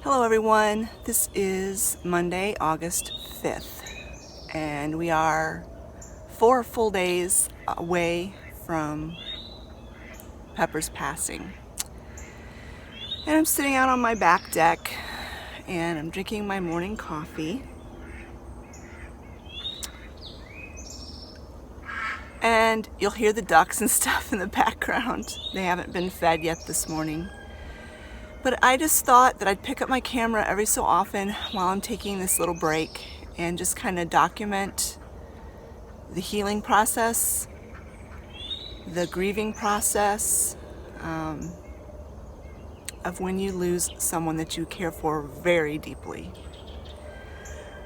Hello everyone, this is Monday, August 5th, and we are 4 full days away from Pepper's passing. And I'm sitting out on my back deck and I'm drinking my morning coffee. And you'll hear the ducks and stuff in the background. They haven't been fed yet this morning. But I just thought that I'd pick up my camera every so often while I'm taking this little break and just kind of document the healing process, the grieving process of when you lose someone that you care for very deeply.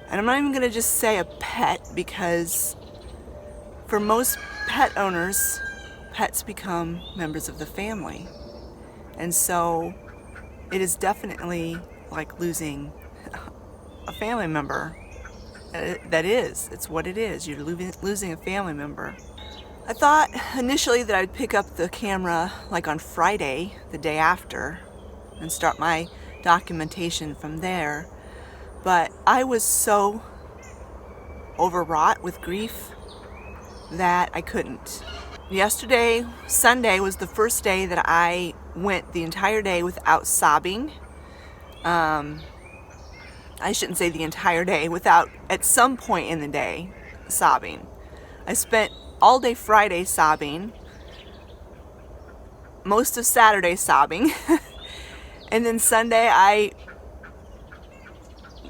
And I'm not even going to just say a pet, because for most pet owners, pets become members of the family. And so it is definitely like losing a family member. It's what it is. You're losing a family member. I thought initially that I'd pick up the camera like on Friday, the day after, and start my documentation from there. But I was so overwrought with grief that I couldn't. Yesterday, Sunday, was the first day that I went the entire day without sobbing. I shouldn't say the entire day, without at some point in the day sobbing. I spent all day Friday sobbing, most of Saturday sobbing, and then Sunday I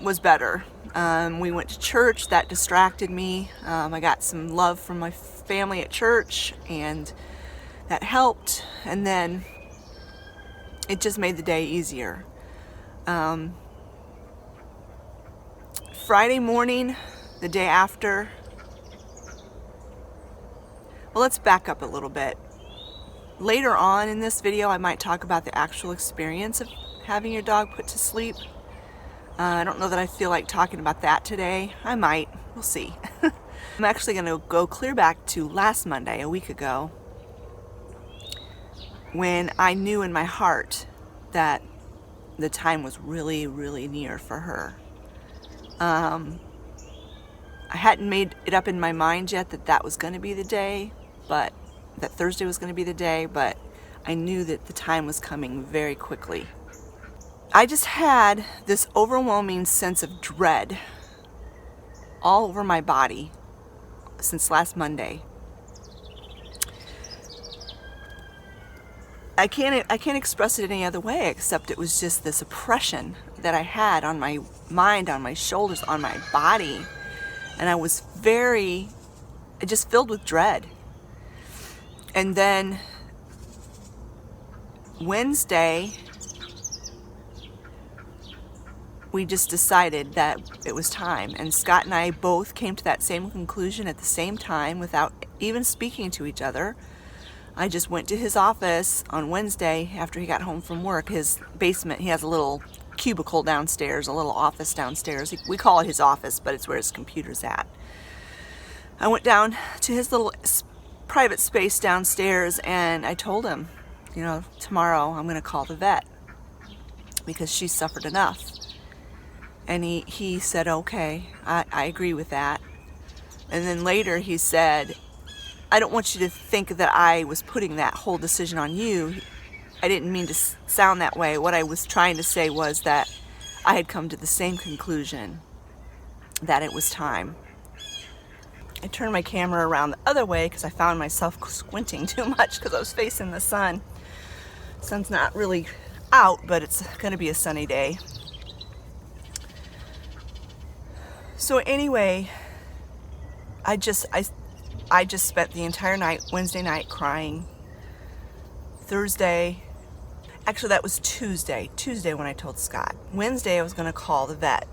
was better. We went to church. That distracted me. I got some love from my family at church, and that helped. And then it just made the day easier. Friday morning, the day after, well, let's back up a little bit. Later on in this video, I might talk about the actual experience of having your dog put to sleep. I don't know that I feel like talking about that today. I might. We'll see. I'm actually going to go clear back to last Monday, a week ago, when I knew in my heart that the time was really, really near for her. I hadn't made it up in my mind yet that was going to be the day, but that Thursday was going to be the day, but I knew that the time was coming very quickly. I just had this overwhelming sense of dread all over my body since last Monday. I can't express it any other way, except it was just this oppression that I had on my mind, on my shoulders, on my body. And I was just filled with dread. And then Wednesday, we just decided that it was time. And Scott and I both came to that same conclusion at the same time without even speaking to each other. I just went to his office on Wednesday after he got home from work. His basement, he has a little cubicle downstairs, a little office downstairs. We call it his office, but it's where his computer's at. I went down to his little private space downstairs and I told him, tomorrow I'm going to call the vet because she suffered enough. And he said, okay, I agree with that. And then later he said, I don't want you to think that I was putting that whole decision on you. I didn't mean to sound that way. What I was trying to say was that I had come to the same conclusion, that it was time. I turned my camera around the other way because I found myself squinting too much because I was facing the sun. The sun's not really out, but it's going to be a sunny day. So anyway, I just spent the entire night, Wednesday night, crying. Thursday, actually that was Tuesday when I told Scott. Wednesday I was going to call the vet.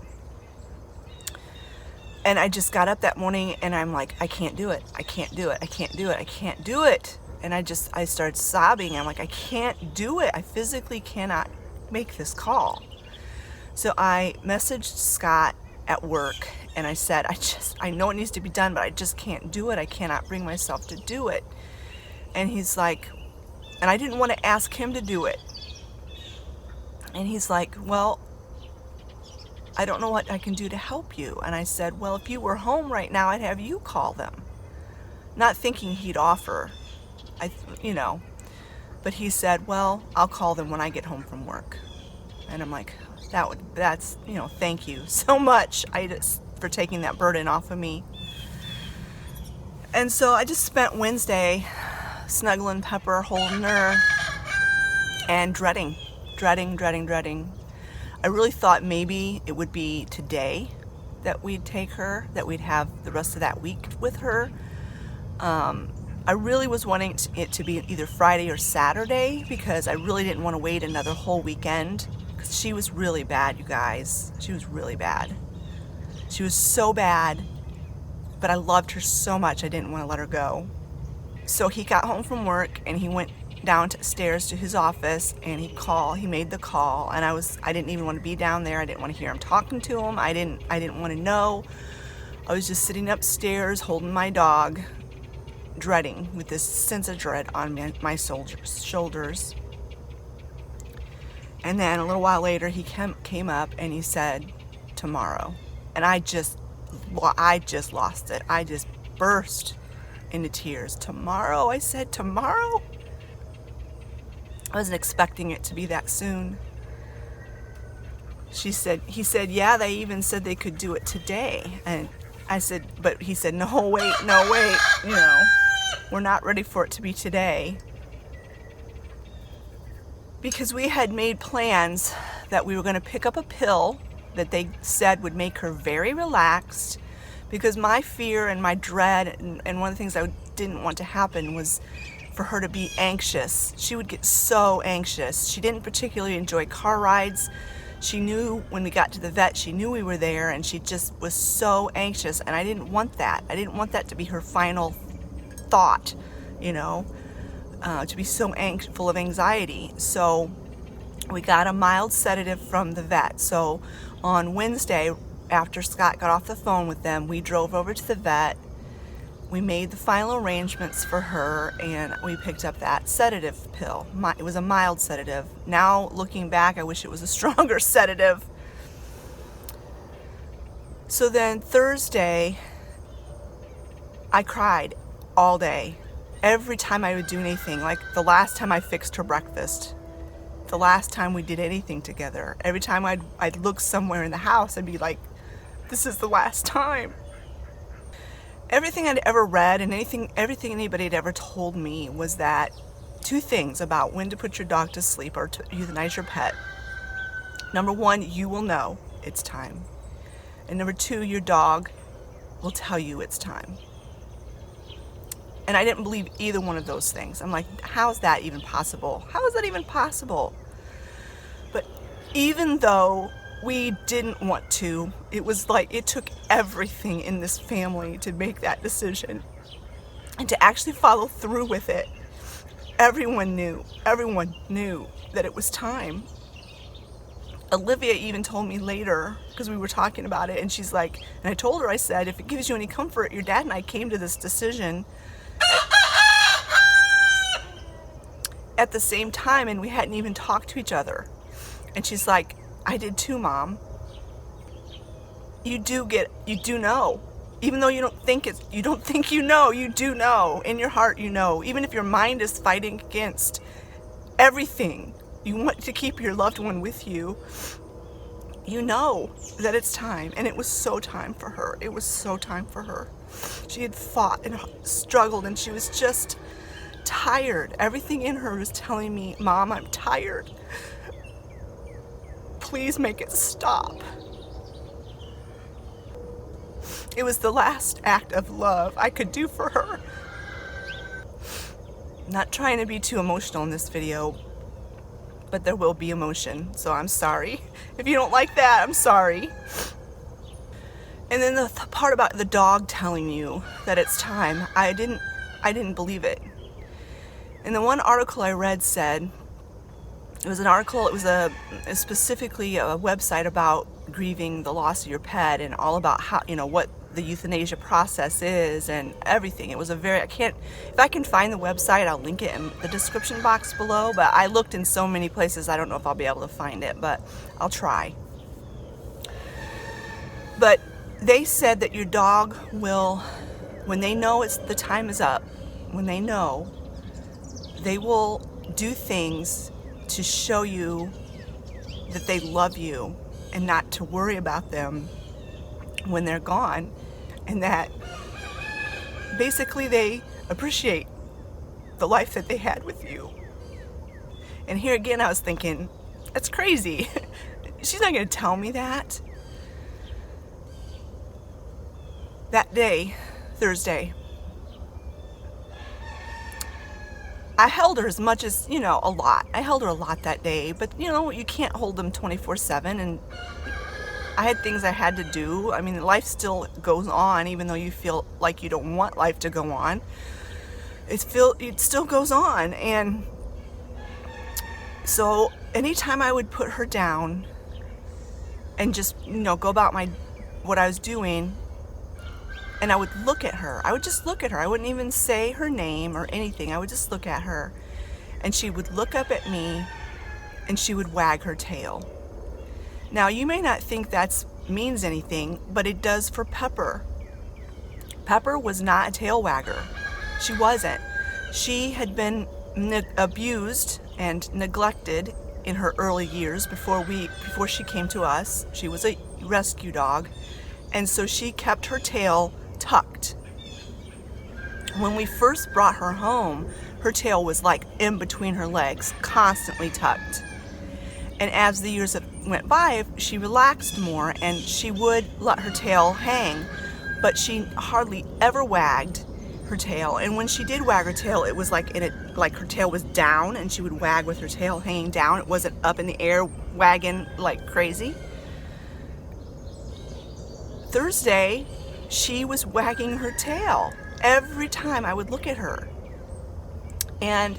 And I just got up that morning and I'm like, I can't do it. I can't do it. I can't do it. I can't do it. And I started sobbing. I'm like, I can't do it. I physically cannot make this call. So I messaged Scott at work and I said, I know it needs to be done, but I just can't do it. I cannot bring myself to do it. And he's like, and I didn't want to ask him to do it. And he's like, well, I don't know what I can do to help you. And I said, well, if you were home right now, I'd have you call them. Not thinking he'd offer, but he said, well, I'll call them when I get home from work. And I'm like, that's, thank you so much for taking that burden off of me. And so I just spent Wednesday snuggling Pepper, holding her, and dreading. I really thought maybe it would be today that we'd take her, that we'd have the rest of that week with her. I really was wanting it to be either Friday or Saturday because I really didn't want to wait another whole weekend. Because she was really bad, you guys. She was really bad. She was so bad, but I loved her so much I didn't want to let her go. So he got home from work and he went downstairs to his office and he made the call, and I didn't even want to be down there. I didn't want to hear him talking to him. I didn't want to know. I was just sitting upstairs holding my dog, dreading, with this sense of dread on my shoulders. And then a little while later he came up and he said, tomorrow. And I just lost it. I just burst into tears. Tomorrow? I said, tomorrow? I wasn't expecting it to be that soon. He said, yeah, they even said they could do it today. And I said, but he said, no, wait, we're not ready for it to be today. Because we had made plans that we were going to pick up a pill that they said would make her very relaxed. Because my fear and my dread, and one of the things I didn't want to happen was for her to be anxious. She would get so anxious. She didn't particularly enjoy car rides. She knew when we got to the vet, she knew we were there, and she just was so anxious, and I didn't want that. I didn't want that to be her final thought, to be so full of anxiety. So we got a mild sedative from the vet. So on Wednesday, after Scott got off the phone with them, we drove over to the vet. We made the final arrangements for her, and we picked up that sedative pill. It was a mild sedative. Now, looking back, I wish it was a stronger sedative. So then Thursday, I cried all day. Every time I would do anything, like the last time I fixed her breakfast, the last time we did anything together, every time I'd look somewhere in the house, I'd be like, this is the last time. Everything I'd ever read and everything anybody had ever told me was that two things about when to put your dog to sleep or to euthanize your pet. Number one, you will know it's time. And number two, your dog will tell you it's time. And I didn't believe either one of those things. I'm like, how is that even possible? How is that even possible? But even though we didn't want to, it was like it took everything in this family to make that decision and to actually follow through with it. Everyone knew that it was time. Olivia even told me later, because we were talking about it, and she's like, and I told her, I said, if it gives you any comfort, your dad and I came to this decision at the same time, and we hadn't even talked to each other. And she's like, I did too, Mom. You do know. Even though you don't think you know, you do know. In your heart, you know. Even if your mind is fighting against everything, you want to keep your loved one with you, you know that it's time. And it was so time for her. It was so time for her. She had fought and struggled, and she was just tired. Everything in her was telling me, Mom, I'm tired. Please make it stop. It was the last act of love I could do for her. Not trying to be too emotional in this video, but there will be emotion, so I'm sorry. If you don't like that, I'm sorry. And then the part about the dog telling you that it's time, I didn't believe it. And the one article I read said, it was specifically a website about grieving the loss of your pet and all about how, what the euthanasia process is and everything. It was if I can find the website, I'll link it in the description box below, but I looked in so many places, I don't know if I'll be able to find it, but I'll try. But they said that your dog will, when they know the time is up, when they know, they will do things to show you that they love you and not to worry about them when they're gone, and that basically they appreciate the life that they had with you. And here again I was thinking, that's crazy. She's not going to tell me that. That day, Thursday, I held her as much as, a lot. I held her a lot that day, but you can't hold them 24/7, and I had things I had to do. I mean, life still goes on, even though you feel like you don't want life to go on. It still goes on, and so anytime I would put her down and just, go about what I was doing, and I would look at her. I would just look at her. I wouldn't even say her name or anything. I would just look at her, and she would look up at me, and she would wag her tail. Now, you may not think that means anything, but it does for Pepper. Pepper was not a tail wagger. She wasn't. She had been abused and neglected in her early years before she came to us. She was a rescue dog, and so she kept her tail tucked. When we first brought her home, her tail was like in between her legs, constantly tucked. And as the years went by, she relaxed more, and she would let her tail hang, but she hardly ever wagged her tail. And when she did wag her tail, it was like her tail was down, and she would wag with her tail hanging down. It wasn't up in the air wagging like crazy. Thursday, she was wagging her tail every time I would look at her. And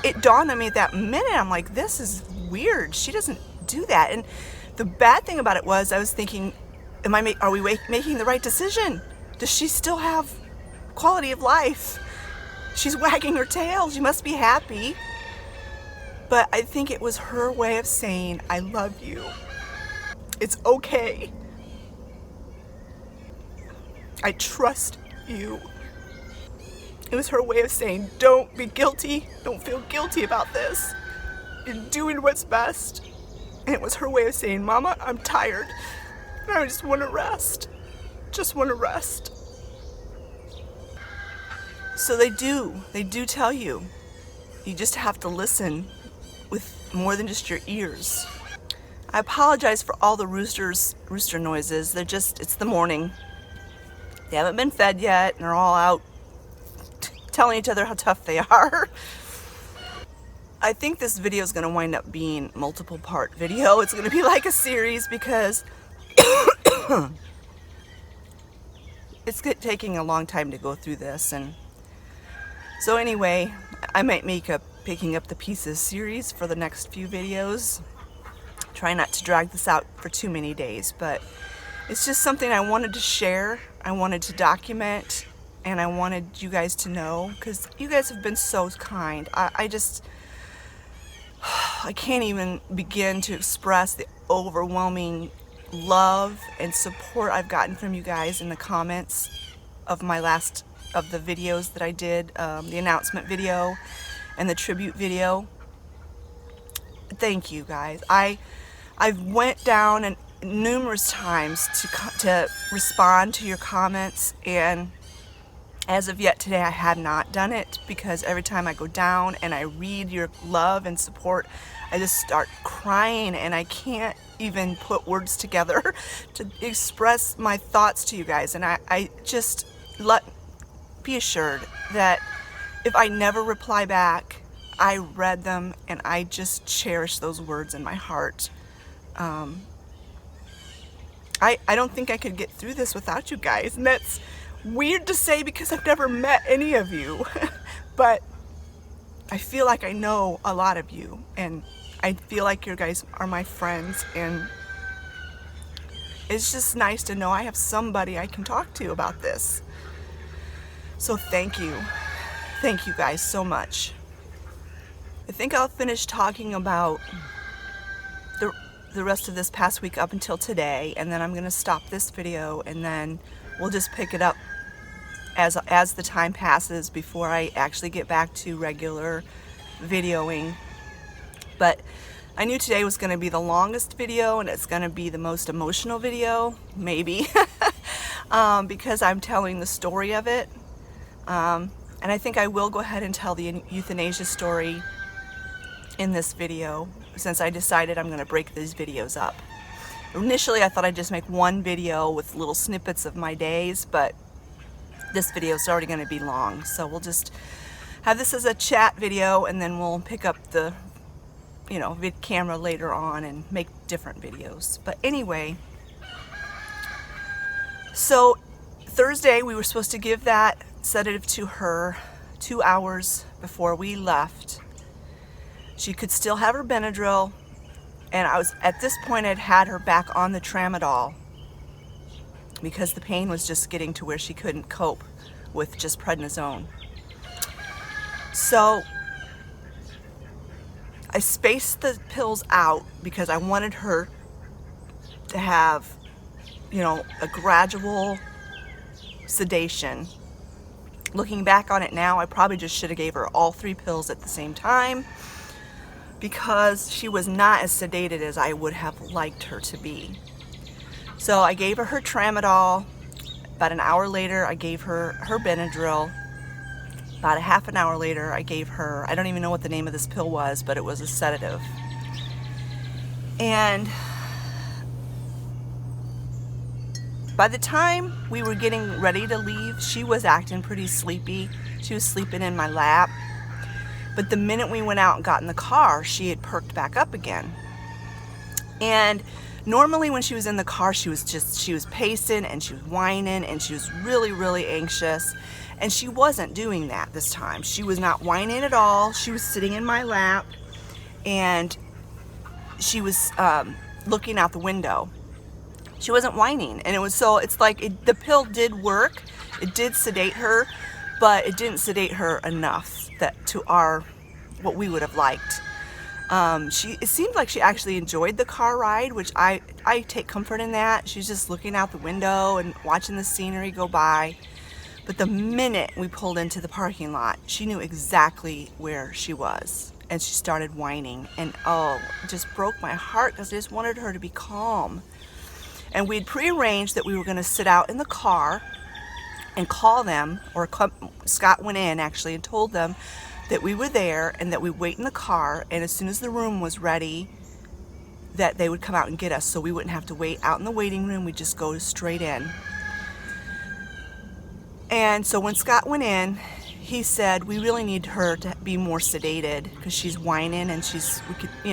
it dawned on me at that minute, I'm like, this is weird. She doesn't do that. And the bad thing about it was, I was thinking, are we making the right decision? Does she still have quality of life? She's wagging her tail. She must be happy. But I think it was her way of saying, I love you. It's okay. I trust you. It was her way of saying, don't be guilty. Don't feel guilty about this. You're doing what's best. And it was her way of saying, Mama, I'm tired. And I just want to rest. Just want to rest. So they do tell you. You just have to listen with more than just your ears. I apologize for all the rooster noises. It's the morning. They haven't been fed yet, and they're all out telling each other how tough they are. I think this video is going to wind up being a multiple part video. It's going to be like a series because it's taking a long time to go through this. And so anyway, I might make a picking up the pieces series for the next few videos. Try not to drag this out for too many days, but it's just something I wanted to share. I wanted to document, and I wanted you guys to know, because you guys have been so kind. I can't even begin to express the overwhelming love and support I've gotten from you guys in the comments of the videos that I did, the announcement video and the tribute video. Thank you guys. I went down and numerous times to respond to your comments, and as of yet today I have not done it, because every time I go down and I read your love and support, I just start crying, and I can't even put words together to express my thoughts to you guys. And I just be assured that if I never reply back, I read them, and I just cherish those words in my heart. I don't think I could get through this without you guys, and that's weird to say because I've never met any of you, but I feel like I know a lot of you, and I feel like you guys are my friends, and it's just nice to know I have somebody I can talk to about this. So thank you guys so much. I think I'll finish talking about the rest of this past week up until today, and then I'm going to stop this video, and then we'll just pick it up as the time passes before I actually get back to regular videoing. But I knew today was going to be the longest video, and it's going to be the most emotional video, maybe, because I'm telling the story of it. And I think I will go ahead and tell the euthanasia story in this video, since I decided I'm going to break these videos up. Initially, I thought I'd just make one video with little snippets of my days, but this video is already going to be long, so we'll just have this as a chat video, and then we'll pick up the vid camera later on and make different videos. But anyway, so Thursday we were supposed to give that sedative to her 2 hours before we left. She could still have her Benadryl, and at this point I'd had her back on the tramadol because the pain was just getting to where she couldn't cope with just prednisone. So I spaced the pills out because I wanted her to have, a gradual sedation. Looking back on it now, I probably just should have gave her all 3 pills at the same time, because she was not as sedated as I would have liked her to be. So I gave her tramadol. About an hour later, I gave her her Benadryl. About a half an hour later, I gave her, I don't even know what the name of this pill was, but it was a sedative. And by the time we were getting ready to leave, she was acting pretty sleepy. She was sleeping in my lap. But the minute we went out and got in the car, she had perked back up again. And normally when she was in the car, she was pacing and she was whining and she was really, really anxious. And she wasn't doing that this time. She was not whining at all. She was sitting in my lap, and she was looking out the window. She wasn't whining, and it's like the pill did work. It did sedate her, but it didn't sedate her enough to what we would have liked. It seemed like she actually enjoyed the car ride, which I take comfort in that. She's just looking out the window and watching the scenery go by. But the minute we pulled into the parking lot, she knew exactly where she was, and she started whining, and it just broke my heart because I just wanted her to be calm. And we'd prearranged that we were going to sit out in the car and call them, or Scott went in actually and told them that we were there and that we'd wait in the car, and as soon as the room was ready, that they would come out and get us, so we wouldn't have to wait out in the waiting room. We'd just go straight in. And so when Scott went in, he said, we really need her to be more sedated because she's whining and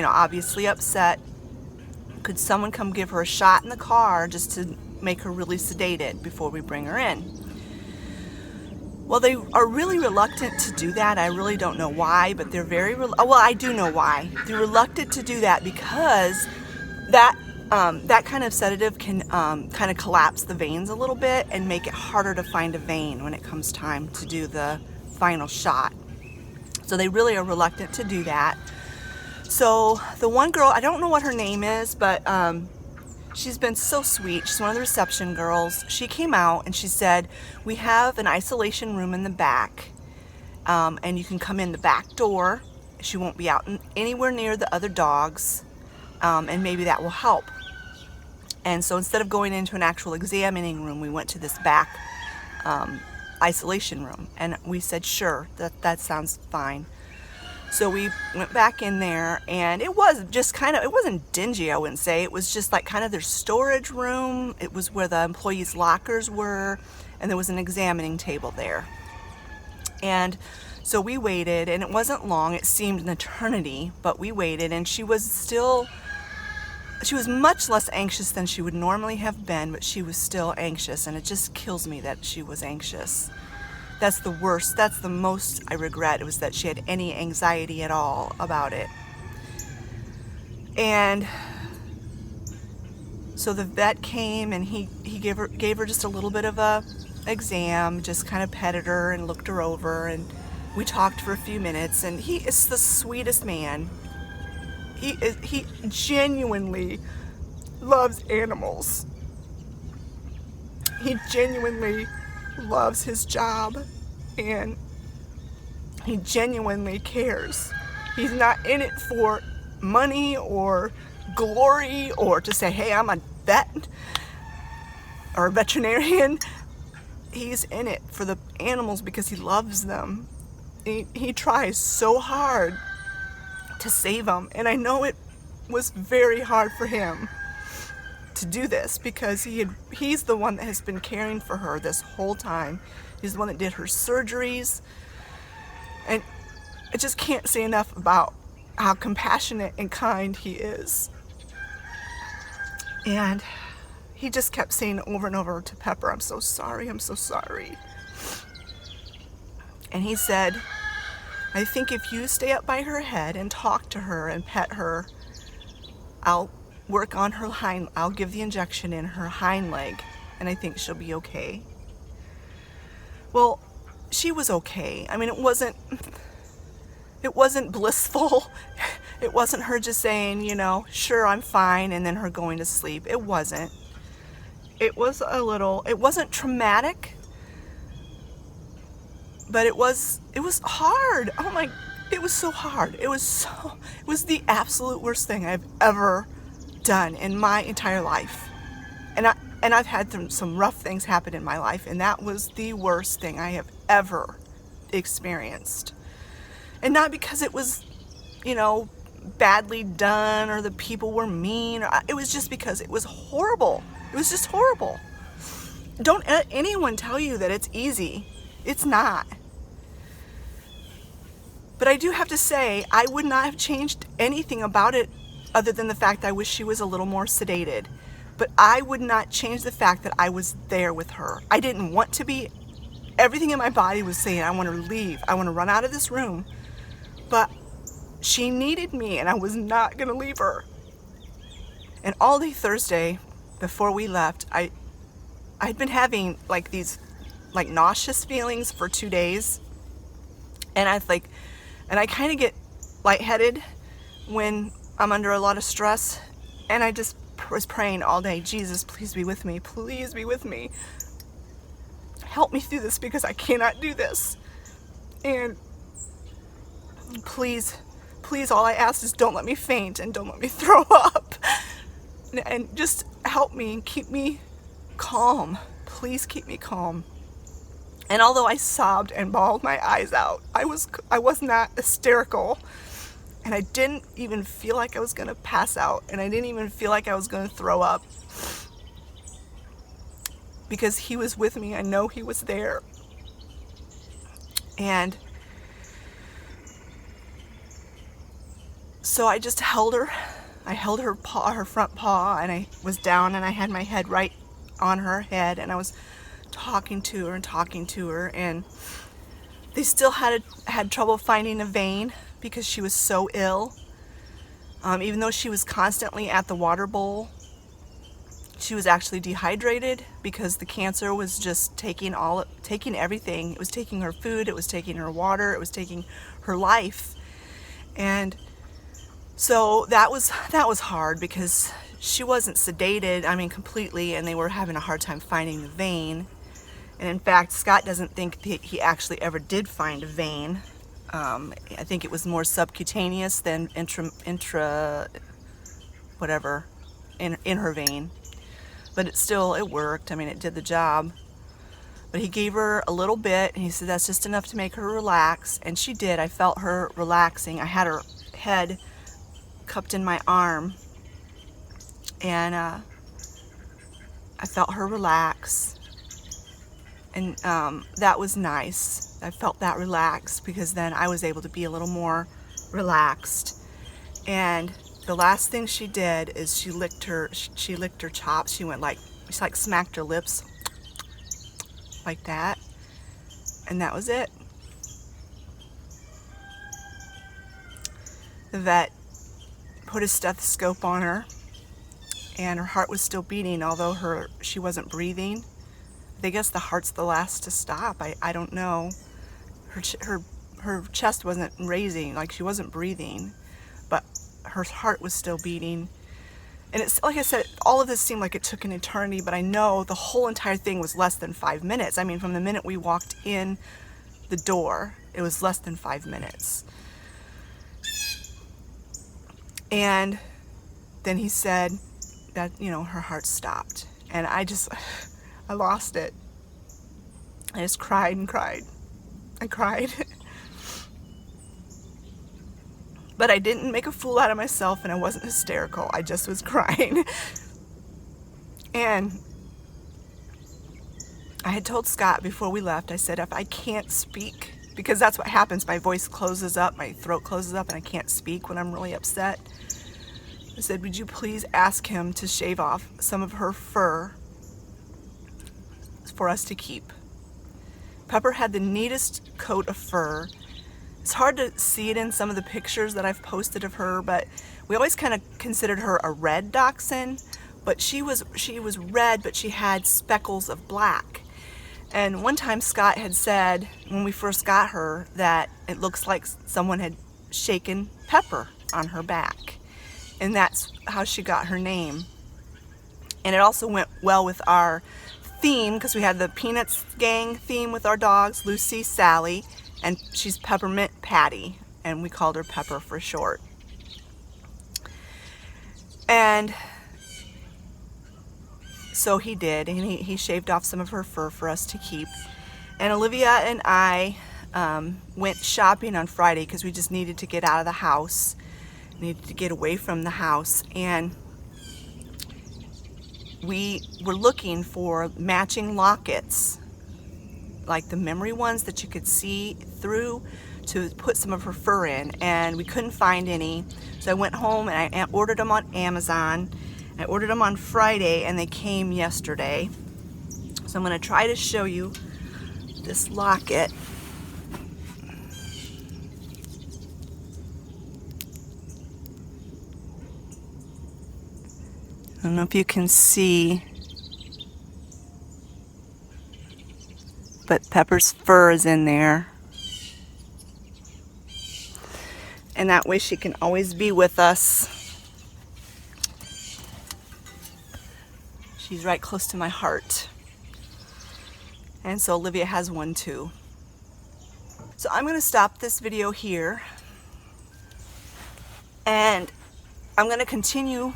obviously upset. Could someone come give her a shot in the car just to make her really sedated before we bring her in? Well, they are really reluctant to do that. I really don't know why, but they're well, I do know why. They're reluctant to do that because that kind of sedative can kind of collapse the veins a little bit and make it harder to find a vein when it comes time to do the final shot. So they really are reluctant to do that. So the one girl, I don't know what her name is, but she's been so sweet. She's one of the reception girls. She came out and she said, we have an isolation room in the back, and you can come in the back door. She won't be out anywhere near the other dogs, and maybe that will help. And so instead of going into an actual examining room, we went to this back isolation room, and we said, sure, that sounds fine. So we went back in there, and it was just it wasn't dingy, I wouldn't say. It was just like kind of their storage room. It was where the employees' lockers were, and there was an examining table there. And so we waited, and it wasn't long. It seemed an eternity, but we waited, and she was much less anxious than she would normally have been, but she was still anxious, and it just kills me that she was anxious. That's the worst. That's the most I regret. It was that she had any anxiety at all about it. And so the vet came, and he gave her just a little bit of a exam, just kind of petted her and looked her over, and we talked for a few minutes, and he is the sweetest man. He genuinely loves animals. He genuinely loves his job, and he genuinely cares. He's not in it for money or glory or to say, hey, I'm a vet or a veterinarian. He's in it for the animals because he loves them. He tries so hard to save them, and I know it was very hard for him to do this because he's the one that has been caring for her this whole time. He's the one that did her surgeries, and I just can't say enough about how compassionate and kind he is. And he just kept saying over and over to Pepper, I'm so sorry, I'm so sorry. And he said, I think if you stay up by her head and talk to her and pet her, I'll work on her I'll give the injection in her hind leg, and I think she'll be okay. Well, she was okay. I mean, it wasn't blissful. It wasn't her just saying, sure, I'm fine, and then her going to sleep. It wasn't. It wasn't traumatic, but it was hard. Oh my, it was so hard. It was the absolute worst thing I've ever done in my entire life. And I've had some rough things happen in my life, and that was the worst thing I have ever experienced. And not because it was, badly done or the people were mean. It was just because it was horrible. It was just horrible. Don't let anyone tell you that it's easy. It's not. But I do have to say, I would not have changed anything about it other than the fact I wish she was a little more sedated. But I would not change the fact that I was there with her. I didn't want to be. Everything in my body was saying, I want to leave. I want to run out of this room. But she needed me, and I was not going to leave her. And all day Thursday, before we left, I'd been having these nauseous feelings for 2 days. And I kind of get lightheaded when I'm under a lot of stress. And I just was praying all day, Jesus, please be with me. Please be with me. Help me through this because I cannot do this. And please, all I ask is don't let me faint and don't let me throw up. And just help me and keep me calm. Please keep me calm. And although I sobbed and bawled my eyes out, I was not hysterical. And I didn't even feel like I was going to pass out. And I didn't even feel like I was going to throw up. Because he was with me. I know he was there. And so I just held her. I held her paw, her front paw, and I was down and I had my head right on her head, and I was talking to her, and they still had trouble finding a vein because she was so ill. Even though she was constantly at the water bowl, she was actually dehydrated because the cancer was just taking everything. It was taking her food, it was taking her water, it was taking her life. And so that was hard because she wasn't sedated, completely, and they were having a hard time finding the vein. And in fact, Scott doesn't think he actually ever did find a vein. I think it was more subcutaneous than intra whatever, in her vein. But it worked. It did the job. But he gave her a little bit, and he said that's just enough to make her relax. And she did. I felt her relaxing. I had her head cupped in my arm, and I felt her relax. And that was nice. I felt that relaxed because then I was able to be a little more relaxed. And the last thing she did is she licked her chops. She smacked her lips like that, and that was it. The vet put a stethoscope on her, and her heart was still beating, although she wasn't breathing. I guess the heart's the last to stop. I don't know. Her chest wasn't raising, she wasn't breathing, but her heart was still beating. And it's like I said, all of this seemed like it took an eternity, but I know the whole entire thing was less than 5 minutes. I mean, from the minute we walked in the door, it was less than 5 minutes. And then he said that, you know, her heart stopped. And I lost it. I just cried and cried. I cried. But I didn't make a fool out of myself, and I wasn't hysterical. I just was crying. And I had told Scott before we left, I said, if I can't speak, because that's what happens, my voice closes up, my throat closes up, and I can't speak when I'm really upset. I said, would you please ask him to shave off some of her fur for us to keep? Pepper had the neatest coat of fur. It's hard to see it in some of the pictures that I've posted of her, but we always kind of considered her a red dachshund, but she was red, but she had speckles of black. And one time Scott had said, when we first got her, that it looks like someone had shaken Pepper on her back. And that's how she got her name. And it also went well with our theme, because we had the Peanuts gang theme with our dogs, Lucy, Sally, and she's Peppermint Patty, and we called her Pepper for short. And so he did, and he shaved off some of her fur for us to keep. And Olivia and I went shopping on Friday because we just needed to get out of the house, needed to get away from the house, and we were looking for matching lockets, like the memory ones that you could see through, to put some of her fur in, and we couldn't find any. So I went home and I ordered them on Amazon. I ordered them on Friday and they came yesterday. So I'm going to try to show you this locket. I don't know if you can see, but Pepper's fur is in there. And that way she can always be with us. She's right close to my heart. And so Olivia has one too. So I'm going to stop this video here. And I'm going to continue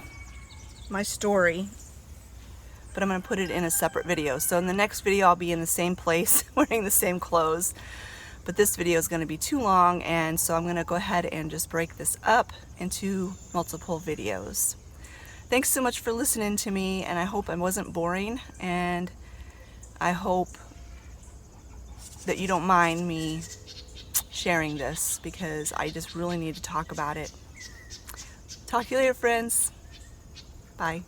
my story, but I'm going to put it in a separate video. So in the next video I'll be in the same place wearing the same clothes, but this video is going to be too long, and so I'm going to go ahead and just break this up into multiple videos. Thanks so much for listening to me, and I hope I wasn't boring, and I hope that you don't mind me sharing this, because I just really need to talk about it. Talk to you later, friends. Bye.